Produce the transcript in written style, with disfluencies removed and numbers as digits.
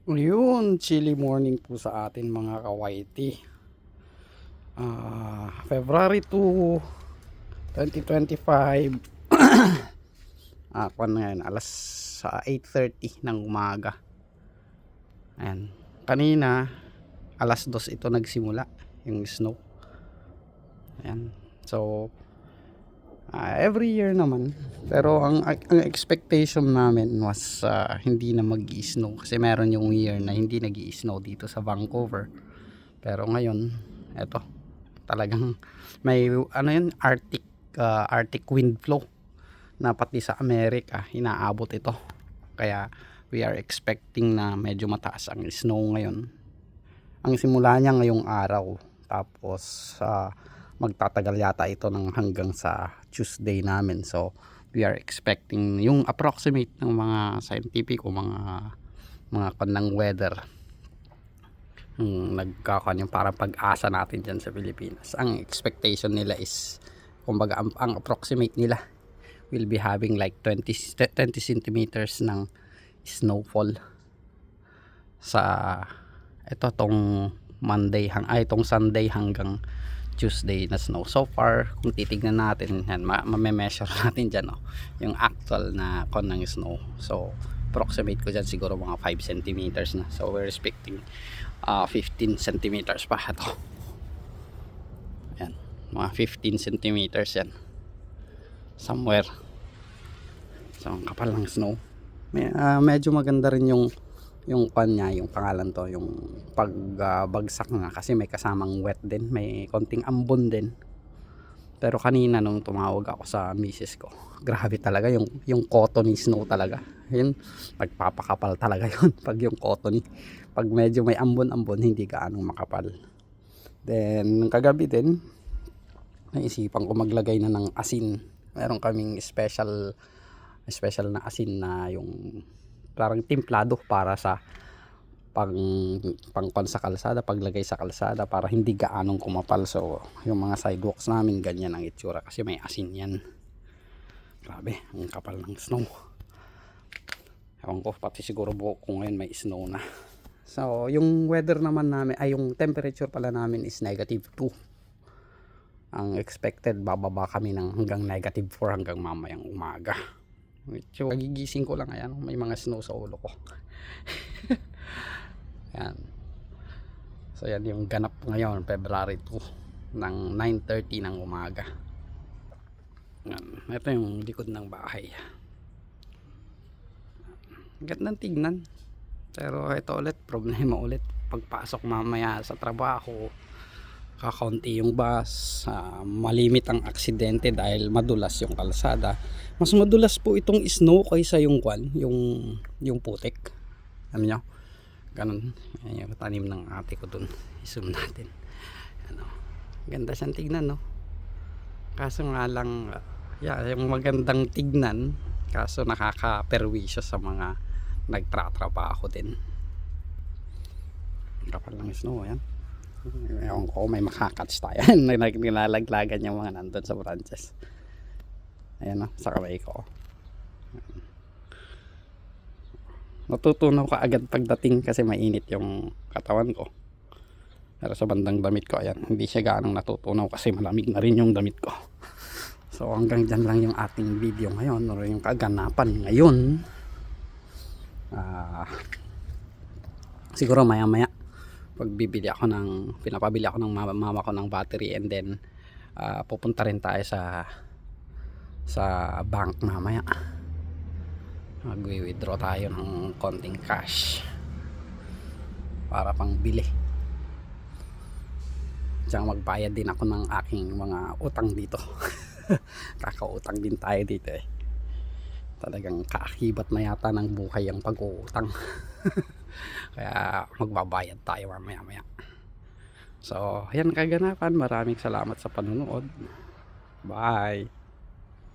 Yun, chilly morning po sa atin mga kawaiti. February 2, 2025. Kung ngayon, alas 8:30 ng umaga. Ayan. Kanina, alas 2 ito nagsimula, yung snow. Ayan. So, every year naman. Pero ang expectation namin was hindi na mag-i-snow. Kasi meron yung year na hindi nag-i-snow dito sa Vancouver. Pero ngayon, eto, talagang may ano yun, Arctic wind flow na pati sa Amerika inaabot ito. Kaya we are expecting na medyo mataas ang snow ngayon. Ang simula niya ngayong araw, tapos magtatagal yata ito ng hanggang sa Tuesday namin. So we are expecting yung approximate ng mga scientific o mga kanang weather, nagkakaroon yung parang pag-asa natin dyan sa Pilipinas. Ang expectation nila is, kumbaga ang approximate nila will be having like 20 centimeters ng snowfall sa tong itong Sunday hanggang Tuesday na snow. So far, kung titignan natin yan, ma-measure natin dyan yung actual na ng snow. So approximate ko dyan siguro mga 5 centimeters na. So we're expecting 15 centimeters pa ito. Ayan, mga 15 centimeters yan somewhere. So ang kapal ng snow. Medyo maganda rin yung kanya, yung pangalan to, yung pagbagsak nga, kasi may kasamang wet din, may konting ambon din. Pero kanina nung tumawag ako sa misis ko, grabe talaga yung cottony snow talaga. Yun, magpapakapal talaga yun pag yung cottony. Pag medyo may ambon-ambon, hindi gaanong makapal. Then kagabi din, naisipan ko maglagay na ng asin. Meron kaming special na asin na yung parang timplado para sa pangkon sa kalsada, paglagay sa kalsada para hindi gaanong kumapal. So yung mga sidewalks namin ganyan ang itsura kasi may asin yan. Grabe, ang kapal ng snow. Ewan ko, pati siguro buhok ko ngayon may snow na. So yung weather naman namin, yung temperature pala namin is -2. Ang expected, bababa kami ng hanggang -4 hanggang mamayang umaga. So gigising ko lang, ayan, may mga snow sa ulo ko. Yan. So yan yung ganap ngayon, February 2 ng 9:30 ng umaga. Yan. Ito yung likod ng bahay. Gandang tignan. Pero ito ulit, problema ulit. Pagpasok mamaya sa trabaho, kakaunti yung bus, malimit ang aksidente dahil madulas yung kalsada. Mas madulas po itong snow kaysa yung yung putik. Alam nyo? Ganun. Ayan, yung tanim ng ate ko dun. I-zoom natin. Ano, ganda siyang tignan, no? Kaso nga lang, yung magandang tignan, kaso nakaka-perwisyo sa mga nagtratrabaho din. Kapal ng snow, ayan. Ewan ko, may makakats tayo. Nilalaglagan yung mga nandun sa branches. Ayan, sa kamay ko. Natutunaw ka agad pagdating kasi mainit yung katawan ko. Pero sa bandang damit ko, ayan, hindi siya gaanong natutunaw kasi malamig na rin yung damit ko. So hanggang dyan lang yung ating video ngayon, o yung kaganapan ngayon. Siguro maya maya pinapabili ako ng mama ko ng battery, and then pupunta rin tayo sa bank mamaya. Mag-withdraw tayo ng konting cash para pang bili. Tsaka magbayad din ako ng aking mga utang dito. Kakautang din tayo dito eh. Talagang kaakibat na yata ng buhay ang pag-uutang. Kaya magbabayad tayo mamaya. So ayan kaganapan, maraming salamat sa panonood. Bye.